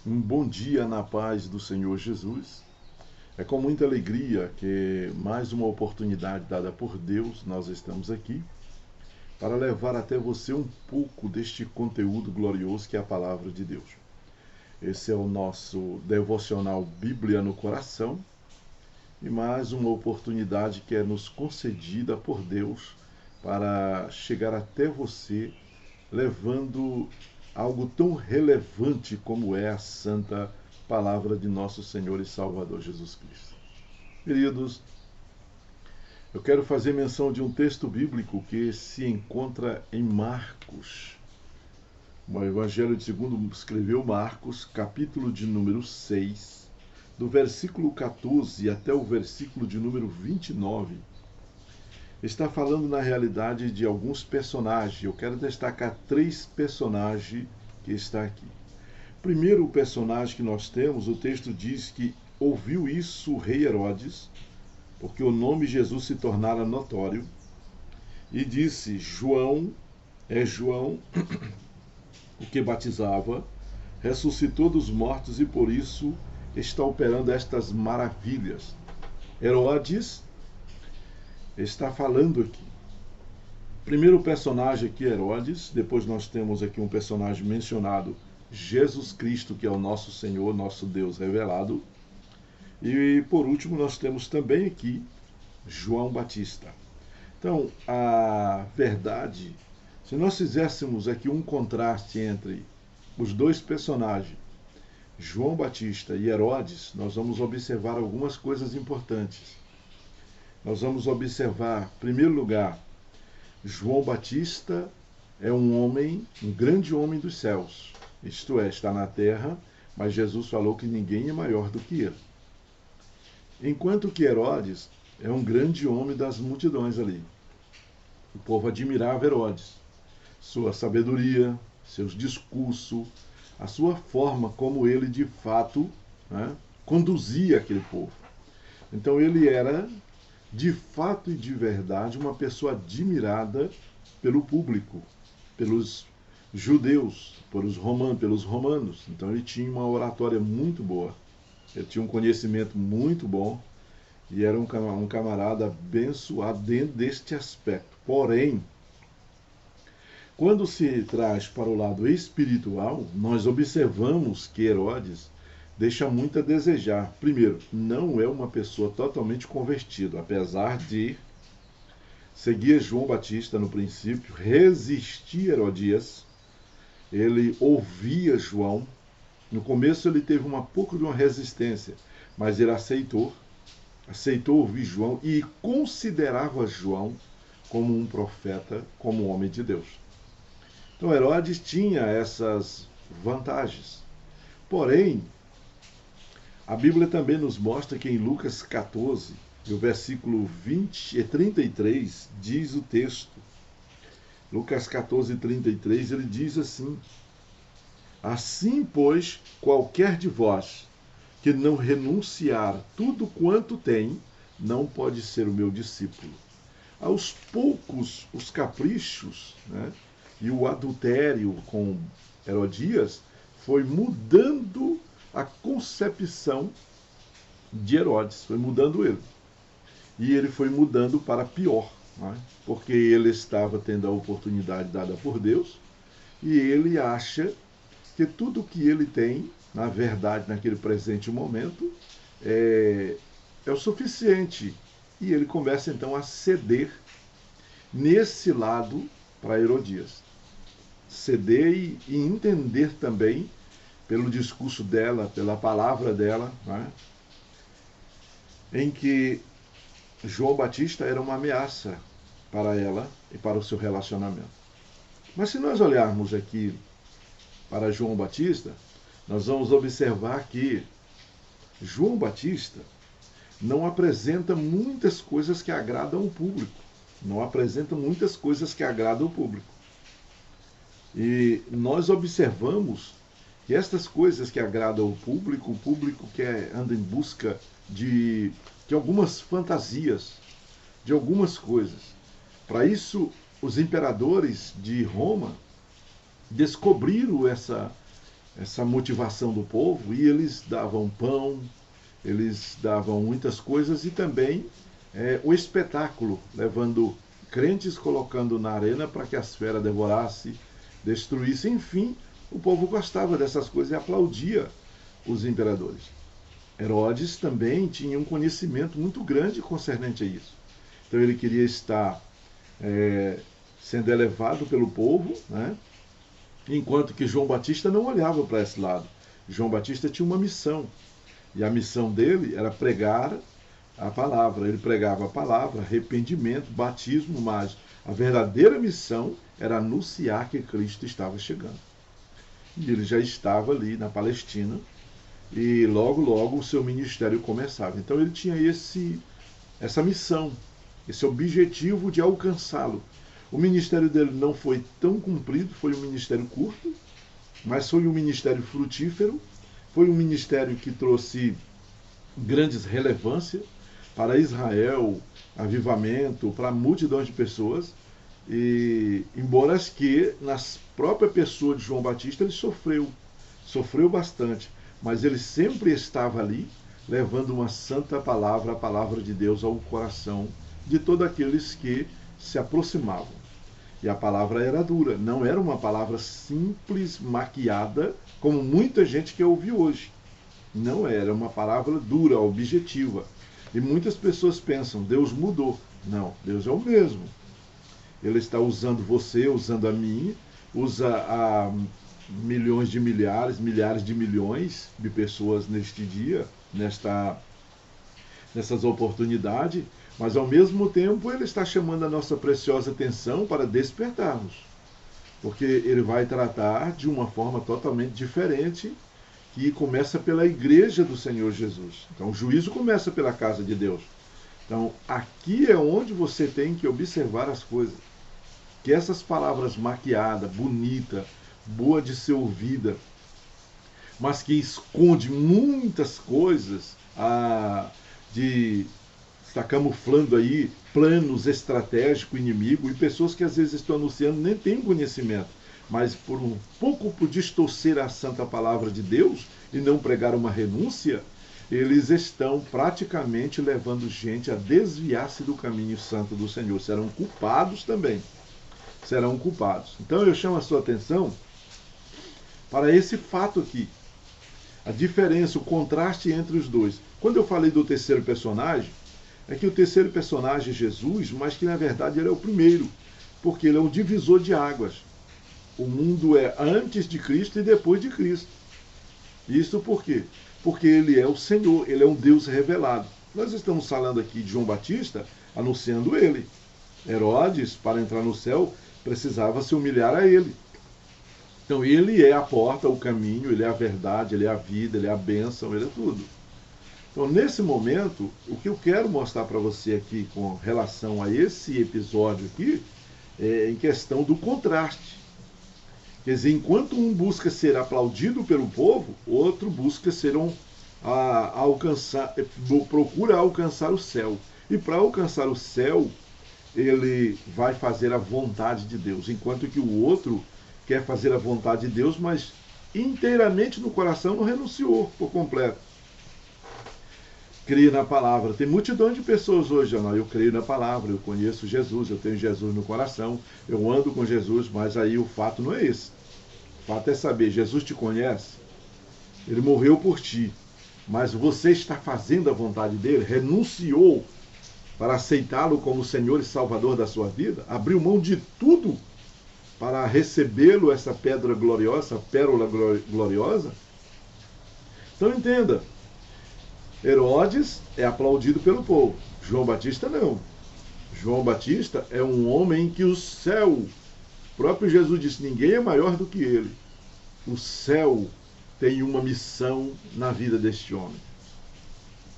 Um bom dia na paz do Senhor Jesus. É com muita alegria que mais uma oportunidade dada por Deus, nós estamos aqui para levar até você um pouco deste conteúdo glorioso que é a palavra de Deus. Esse é o nosso devocional Bíblia no Coração e mais uma oportunidade que é nos concedida por Deus para chegar até você levando algo tão relevante como é a santa palavra de nosso Senhor e Salvador Jesus Cristo. Queridos, eu quero fazer menção de um texto bíblico que se encontra em Marcos. O Evangelho de segundo escreveu Marcos, capítulo de número 6, do versículo 14 até o versículo de número 29. Está falando na realidade de alguns personagens. Eu quero destacar 3 personagens que está aqui. Primeiro, o personagem que nós temos, o texto diz que ouviu isso o rei Herodes, porque o nome Jesus se tornara notório, e disse: João, o que batizava, ressuscitou dos mortos e por isso está operando estas maravilhas. Herodes está falando aqui. Primeiro personagem aqui, Herodes. Depois nós temos aqui um personagem mencionado, Jesus Cristo, que é o nosso Senhor, nosso Deus revelado. E por último nós temos também aqui João Batista. Então, a verdade, se nós fizéssemos aqui um contraste entre os dois personagens, João Batista e Herodes, nós vamos observar algumas coisas importantes. Nós vamos observar, em primeiro lugar, João Batista é um homem, um grande homem dos céus. Isto é, está na terra, mas Jesus falou que ninguém é maior do que ele. Enquanto que Herodes é um grande homem das multidões ali. O povo admirava Herodes, sua sabedoria, seus discursos, a sua forma como ele de fato, conduzia aquele povo. Então ele era de fato e de verdade uma pessoa admirada pelo público, pelos judeus, pelos romanos. Então ele tinha uma oratória muito boa, ele tinha um conhecimento muito bom e era um camarada abençoado dentro deste aspecto. Porém, quando se traz para o lado espiritual, nós observamos que Herodes deixa muito a desejar. Primeiro, não é uma pessoa totalmente convertida, apesar de seguir João Batista no princípio, resistir a Herodias, ele ouvia João. No começo ele teve um pouco de uma resistência, mas ele aceitou ouvir João e considerava João como um profeta, como um homem de Deus. Então Herodes tinha essas vantagens. Porém, a Bíblia também nos mostra que em Lucas 14, no versículo 33, diz o texto. Lucas 14, 33, ele diz assim: Assim, pois, qualquer de vós que não renunciar tudo quanto tem, não pode ser o meu discípulo. Aos poucos, os caprichos, e o adultério com Herodias foi mudando a concepção de Herodes, foi mudando ele. E ele foi mudando para pior, porque ele estava tendo a oportunidade dada por Deus e ele acha que tudo que ele tem, na verdade, naquele presente momento, é o suficiente. E ele começa então a ceder nesse lado para Herodias. Ceder e entender também, pelo discurso dela, pela palavra dela, em que João Batista era uma ameaça para ela e para o seu relacionamento. Mas se nós olharmos aqui para João Batista, nós vamos observar que João Batista não apresenta muitas coisas que agradam o público. Não apresenta muitas coisas que agradam o público. E nós observamos que estas coisas que agradam o público que anda em busca de algumas fantasias, de algumas coisas. Para isso, os imperadores de Roma descobriram essa motivação do povo, e eles davam pão, eles davam muitas coisas e também o espetáculo, levando crentes, colocando na arena para que as feras devorassem, destruíssem, enfim, o povo gostava dessas coisas e aplaudia os imperadores. Herodes também tinha um conhecimento muito grande concernente a isso. Então ele queria estar sendo elevado pelo povo, né? Enquanto que João Batista não olhava para esse lado. João Batista tinha uma missão, e a missão dele era pregar a palavra. Ele pregava a palavra, arrependimento, batismo, mas a verdadeira missão era anunciar que Cristo estava chegando. E ele já estava ali na Palestina, e logo, logo o seu ministério começava. Então ele tinha essa missão, esse objetivo de alcançá-lo. O ministério dele não foi tão cumprido, foi um ministério curto, mas foi um ministério frutífero, foi um ministério que trouxe grandes relevância para Israel, avivamento, para multidões de pessoas, e embora que na própria pessoa de João Batista ele sofreu bastante, mas ele sempre estava ali, levando uma santa palavra, a palavra de Deus ao coração de todos aqueles que se aproximavam. E a palavra era dura, não era uma palavra simples, maquiada, como muita gente quer ouvir hoje. Não era uma palavra dura, objetiva. E muitas pessoas pensam, Deus mudou. Não, Deus é o mesmo. Ele está usando você, usando a mim, usa a milhões de milhares, milhares de milhões de pessoas neste dia, nessas oportunidades, mas ao mesmo tempo ele está chamando a nossa preciosa atenção para despertarmos, porque ele vai tratar de uma forma totalmente diferente, que começa pela igreja do Senhor Jesus. Então o juízo começa pela casa de Deus. Então aqui é onde você tem que observar as coisas, que essas palavras maquiadas, bonita, boa de ser ouvida, mas que esconde muitas coisas, está camuflando aí planos estratégicos inimigo, e pessoas que às vezes estão anunciando nem têm conhecimento, mas por um pouco por distorcer a santa palavra de Deus e não pregar uma renúncia, eles estão praticamente levando gente a desviar-se do caminho santo do Senhor. Serão culpados também. Serão culpados. Então eu chamo a sua atenção para esse fato aqui. A diferença, o contraste entre os dois. Quando eu falei do terceiro personagem, é que o terceiro personagem é Jesus, mas que na verdade ele é o primeiro, porque ele é um divisor de águas. O mundo é antes de Cristo e depois de Cristo. Isso por quê? Porque ele é o Senhor, ele é um Deus revelado. Nós estamos falando aqui de João Batista, anunciando ele. Herodes, para entrar no céu, precisava se humilhar a ele. Então ele é a porta, o caminho, ele é a verdade, ele é a vida, ele é a bênção, ele é tudo. Então nesse momento, o que eu quero mostrar para você aqui com relação a esse episódio aqui, é em questão do contraste. Quer dizer, enquanto um busca ser aplaudido pelo povo, outro busca procura alcançar o céu. E para alcançar o céu, ele vai fazer a vontade de Deus, enquanto que o outro quer fazer a vontade de Deus, mas inteiramente no coração não renunciou por completo. Cria na palavra. Tem multidão de pessoas hoje, eu creio na palavra, eu conheço Jesus, eu tenho Jesus no coração, eu ando com Jesus, mas aí o fato não é esse. O fato é saber, Jesus te conhece, ele morreu por ti, mas você está fazendo a vontade dele, renunciou para aceitá-lo como Senhor e Salvador da sua vida, abriu mão de tudo para recebê-lo, essa pedra gloriosa, essa pérola gloriosa. Então entenda, Herodes é aplaudido pelo povo, João Batista não. João Batista é um homem que o céu, o próprio Jesus disse, ninguém é maior do que ele. O céu tem uma missão na vida deste homem.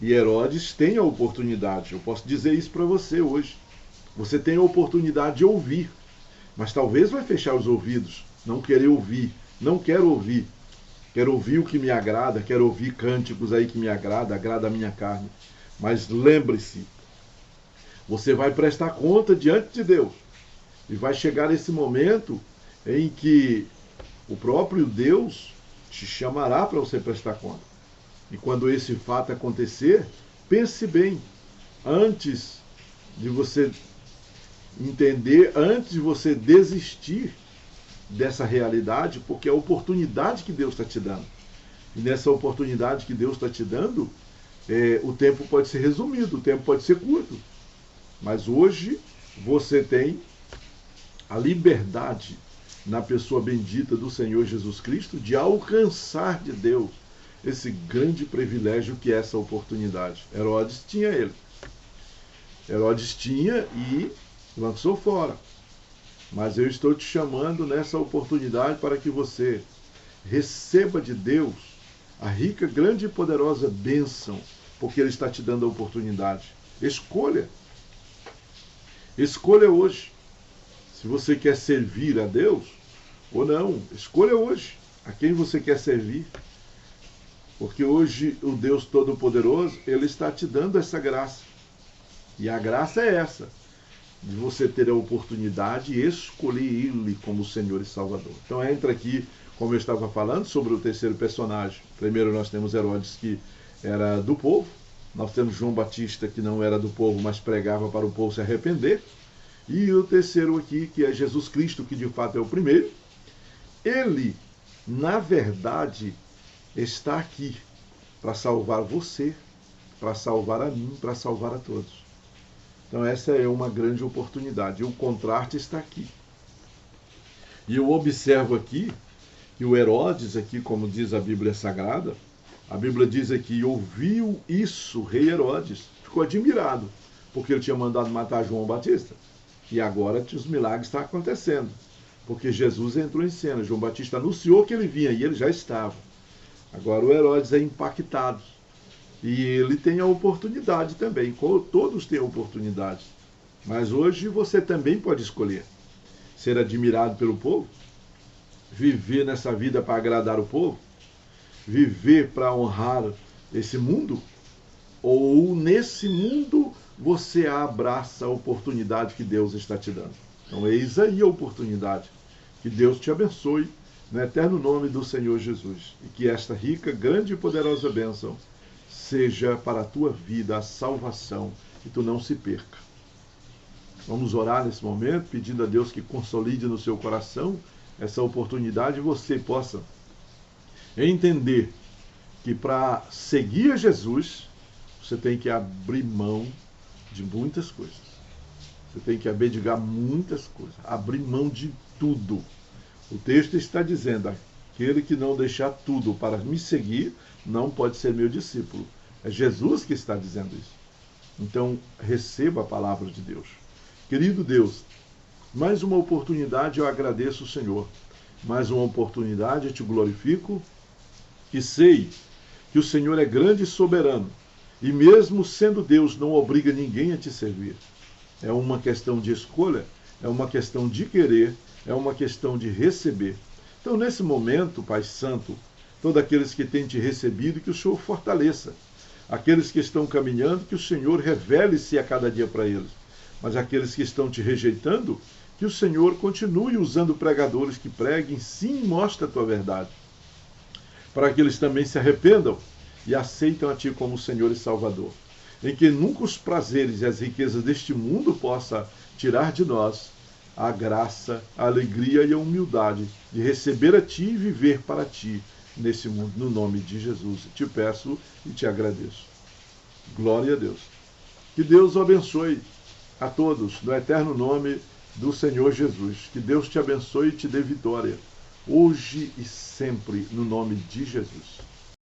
E Herodes tem a oportunidade, eu posso dizer isso para você hoje. Você tem a oportunidade de ouvir, mas talvez vai fechar os ouvidos, não querer ouvir, não quero ouvir. Quero ouvir o que me agrada, quero ouvir cânticos aí que me agrada a minha carne. Mas lembre-se, você vai prestar conta diante de Deus. E vai chegar esse momento em que o próprio Deus te chamará para você prestar conta. E quando esse fato acontecer, pense bem, antes de você entender, antes de você desistir dessa realidade, porque é a oportunidade que Deus está te dando. E nessa oportunidade que Deus está te dando, o tempo pode ser resumido, o tempo pode ser curto. Mas hoje você tem a liberdade na pessoa bendita do Senhor Jesus Cristo de alcançar de Deus esse grande privilégio que é essa oportunidade. Herodes tinha ele. Herodes tinha e lançou fora. Mas eu estou te chamando nessa oportunidade para que você receba de Deus a rica, grande e poderosa bênção, porque Ele está te dando a oportunidade. Escolha. Escolha hoje. Se você quer servir a Deus ou não, escolha hoje a quem você quer servir. Porque hoje o Deus Todo-Poderoso, Ele está te dando essa graça. E a graça é essa, de você ter a oportunidade de escolher Ele como Senhor e Salvador. Então entra aqui, como eu estava falando, sobre o terceiro personagem. Primeiro nós temos Herodes, que era do povo. Nós temos João Batista, que não era do povo, mas pregava para o povo se arrepender. E o terceiro aqui, que é Jesus Cristo, que de fato é o primeiro. Ele, na verdade, está aqui para salvar você, para salvar a mim, para salvar a todos. Então essa é uma grande oportunidade. E o contraste está aqui. E eu observo aqui que o Herodes, aqui, como diz a Bíblia Sagrada, a Bíblia diz aqui, ouviu isso, o rei Herodes, ficou admirado, porque ele tinha mandado matar João Batista. E agora os milagres estão acontecendo, porque Jesus entrou em cena. João Batista anunciou que ele vinha e ele já estava. Agora o Herodes é impactado. E ele tem a oportunidade também. Todos têm a oportunidade. Mas hoje você também pode escolher ser admirado pelo povo, viver nessa vida para agradar o povo, viver para honrar esse mundo, ou nesse mundo você abraça a oportunidade que Deus está te dando. Então eis aí a oportunidade. Que Deus te abençoe no eterno nome do Senhor Jesus. E que esta rica, grande e poderosa bênção seja para a tua vida a salvação e tu não se perca. Vamos orar nesse momento, pedindo a Deus que consolide no seu coração essa oportunidade e você possa entender que para seguir a Jesus, você tem que abrir mão de muitas coisas. Você tem que abdicar muitas coisas, abrir mão de tudo. O texto está dizendo, aquele que não deixar tudo para me seguir, não pode ser meu discípulo. É Jesus que está dizendo isso. Então, receba a palavra de Deus. Querido Deus, mais uma oportunidade eu agradeço o Senhor. Mais uma oportunidade eu te glorifico, que sei que o Senhor é grande e soberano. E mesmo sendo Deus, não obriga ninguém a te servir. É uma questão de escolha, é uma questão de querer, é uma questão de receber. Então, nesse momento, Pai Santo, todos aqueles que têm te recebido, que o Senhor fortaleça. Aqueles que estão caminhando, que o Senhor revele-se a cada dia para eles. Mas aqueles que estão te rejeitando, que o Senhor continue usando pregadores que preguem, sim, mostre a tua verdade. Para que eles também se arrependam e aceitam a Ti como Senhor e Salvador. Em que nunca os prazeres e as riquezas deste mundo possa tirar de nós a graça, a alegria e a humildade de receber a Ti e viver para Ti nesse mundo, no nome de Jesus. Te peço e te agradeço. Glória a Deus. Que Deus o abençoe a todos, no eterno nome do Senhor Jesus. Que Deus te abençoe e te dê vitória, hoje e sempre, no nome de Jesus.